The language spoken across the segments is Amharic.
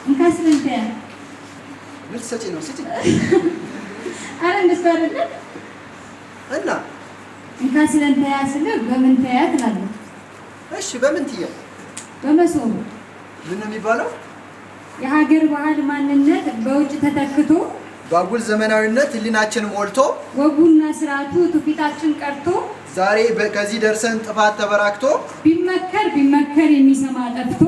እንካስልንተ ልትሰጪ ነው ስጪ አረ እንደሱ አይደለም እና እንካስልንተ ያስለ በምን ታያት ነው እሺ በምን ትያ በመሶብ ምን ነው የሚባለው የሀገር ባህል ማንነት በውጭ ተተክቶ ባጉል ዘመናዊነት ህሊናችን ሞልቶ ወጉና ስርዓቱ ትውፊታችን ቀርቶ ዛሬ ከዚህ ደርሰን ጥፋት ተበራክቶ ቢመከር የሚሰማ ጠፍቶ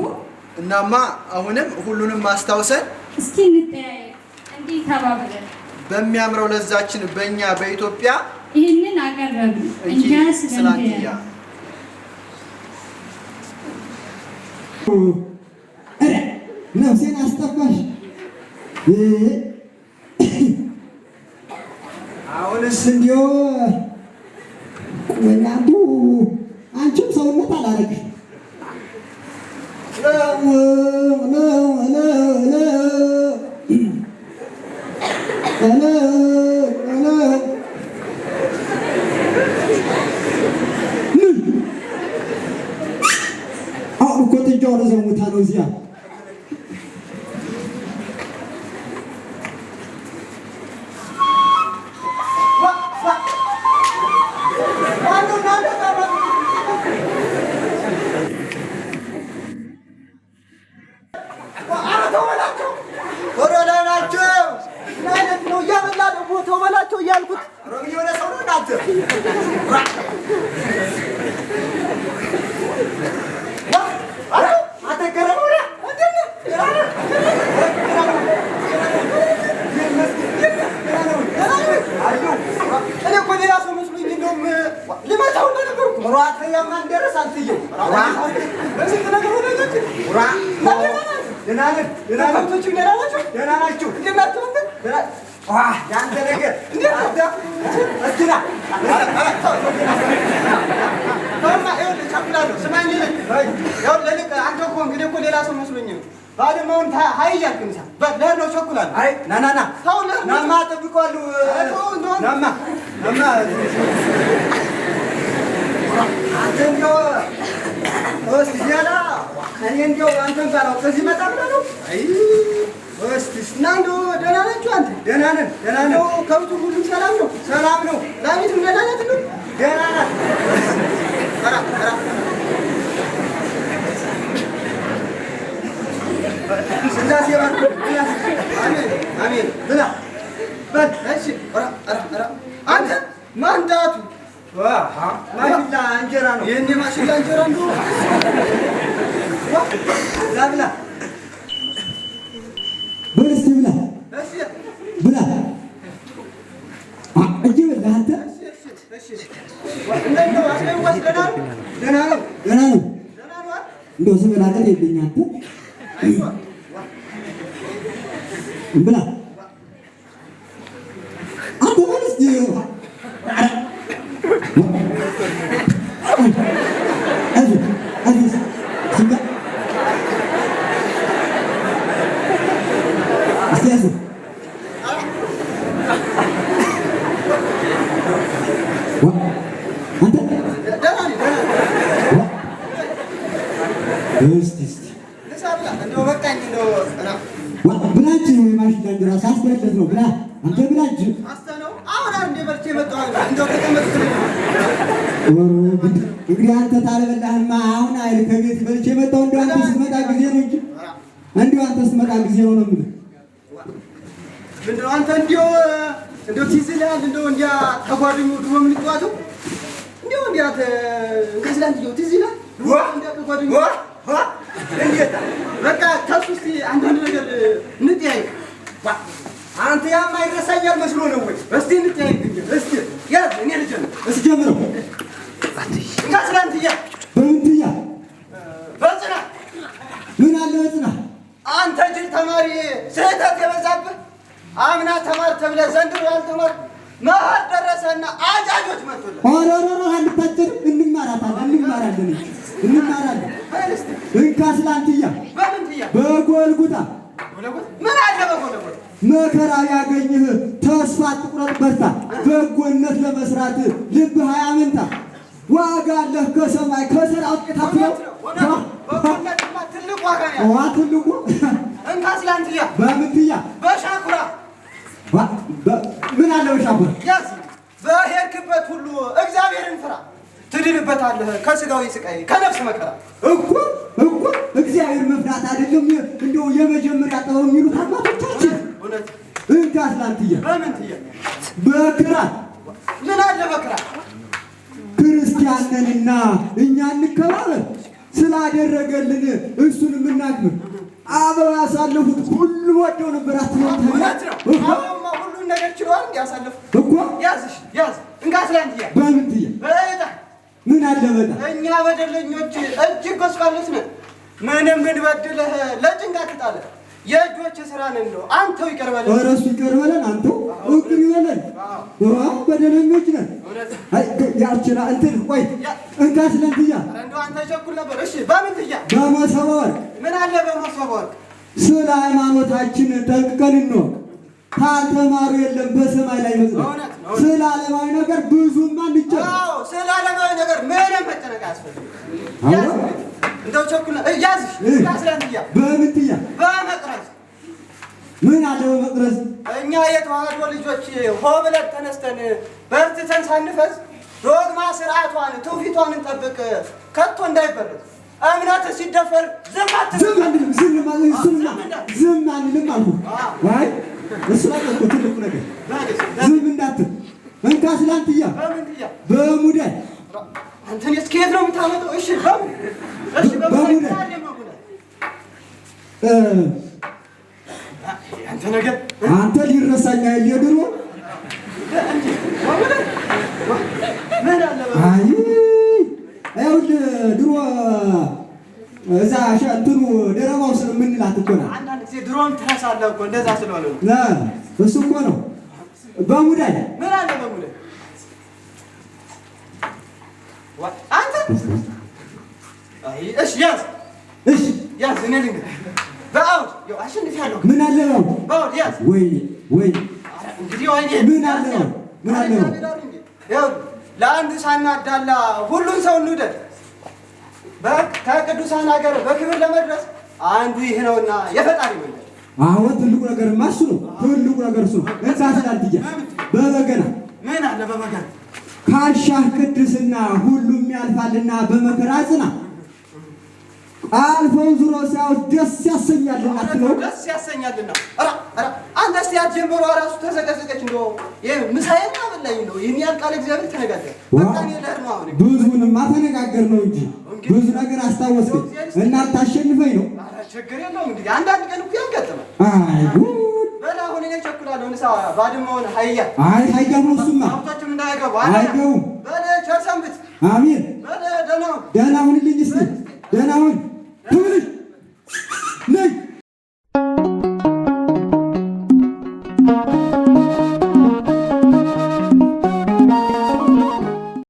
እናማ አሁንም ሁሉንም ማስታወሰን እስኪ እንጠያየቅ እንዲህ ተባብለን በሚያምረው ለዛችን በእኛ በኢትዮጵያ ይህንን አቀረብን እንጃስ ስላንቲያ ነፍሴን አስጠፋሽ አሁንስ እንዲሁ ወላዱ አንቺም ሰውነት አላረግሽ አሁን እኮ ጥጃው ወደ ዘሙታ ነው እዚያ መከራ ያገኝህ ተስፋ አትቁረጥ በርታ በጎነት ለመስራት ልብ ሃያምንታ ዋጋ አለህ ከሰማይ ከሰራው ጥቂት ነው ትልቁ ዋጋ ነው ትልቁ እንካስላ በሄድክበት ሁሉ እግዚአብሔርን ፍራ ትድንበታለህ ከስጋዊ ስቃይ ከነፍስ መከራ። እኮ እግዚአብሔር መፍራት አይደለም እንደው የመጀመሪያ ጥበብ የሚሉት አባቶቻችን። እውነት እንካስ ላንትያ በምን ትያ በክራት ምን አለ በክራት ክርስቲያን ነንና እኛ እንከባበር ስላደረገልን እሱን የምናክብር። አበው ያሳለፉት ሁሉ ወደው ነበር አትሞት። እውነት ነው። አበውማ ሁሉን ነገር ችሏል እንዲያሳልፍ እኮ ያዝሽ ያዝ እንካስ ላንትያ በምን ትያ በእጣ ምን አለ በጣ እኛ በደለኞች እጅግ ጎስቋሎች ነን። ምንም ብንበድልህ ለጭንቃት ጣለ የእጆች ስራ ነን ነው። አንተው ይቅር በለን። ኧረ እሱ ይቅር በለን። አንተው ይቅር ይበለን። በደለኞች ነን። አይ ያችላ እንትን ቆይ እንካስ ለንትያ እንደው አንተ ቸኩል ነበር። እሺ በምን ትያ በመሶበ ወርቅ ምን አለ በመሶበ ወርቅ ስለ ሃይማኖታችን ጠንቅቀን እንወቅ። ካልተማሩ የለም በሰማይ ላይ መጽናት። ስለ ዓለማዊ ነገር ብዙም አንጨነቅ። አዎ ስለ ዓለማዊ ነገር ምንም መጨነቅ አያስፈልግም። እንደው ቸኩል ያዝሽ እንካስ ለንትያ በምን ትያ በመቅረዝ ምን አለ በመቅረዝ እኛ የተዋህዶ ልጆች ሆ ብለን ተነስተን በርትተን ሳንፈዝ ዶግማ ስርዓቷን ትውፊቷን እንጠብቅ ከቶ እንዳይበረዝ። እምነት ሲደፈር ዝም አንልም። ዝም አንልም አልኩ። ዋይ እሱ ላይ እኮ ትልቁ ነገር ዝም እንዳትል። እንካስ ላንትያ በሙዳይ አንተን እስከየት ነው የምታመጣው? እሺ በሙዳይ አንተ ነገር አንተ ሊረሳኝ አይደል የድሮ ምን አለ አይ ይኸውልህ ድሮ እዛ እንትኑ ደረባው ስለ ምንላት እኮ ነው። አንዳንድ ጊዜ ድሮም ትረሳለህ እኮ እንደዛ ስለሆነ ነው። እሱ እኮ ነው በሙዳይ ምን አለ በሙዳይ አንተ አይ እሺ ያዝ እኔ ልንገርህ በአውድ ያው አሸንፊያለሁ። ምን አለ ነው በአውድ ያዝ ወይ እንግዲህ ወይኔ ምን አለ ነው ያው ለአንዱ ሳናዳላ ሁሉን ሰው እንውደድ። ከቅዱሳን ሀገር በክብር ለመድረስ አንዱ ይህ ነውና የፈጣሪ መንገድ። አሁን ትልቁ ነገርማ እሱ ነው። ትልቁ ነገር እሱ ነው። እንካስ ላንትያ በበገና ምን አለ በበገና ካሻህ ቅድስና ሁሉም ያልፋልና በመከራ ጽና። አልፈው ዙሮ ሲያዩት ደስ ያሰኛልና አትለው ደስ ያሰኛልና። አንተ እስቲ አትጀምሮ ራሱ ተዘቀዘቀች እንደው ምሳዬን አበላኝ ነው ይህን ያህል ቃል እግዚአብሔር ተነጋገረ። በቃ እኔ ልሄድ ነው አሁን። ብዙንማ ተነጋገር ነው እንጂ ብዙ ነገር አስታወስክ እና አታሸንፈኝ ነው። ችግር የለውም እንግዲህ አንዳንድ ቀን እኮ ያጋጥማል። አይ ጉድ በላ አሁን እኔ ቸኩላለሁ። ንሳ ባድመውን ሀያ ሀያ ነው እሱማ አውቶችም እንዳይገቡ አይገቡም። በለ ቸር ሰንብት። አሜን። በለ ደህና ሁንልኝ እስቲ ደህና ሁን።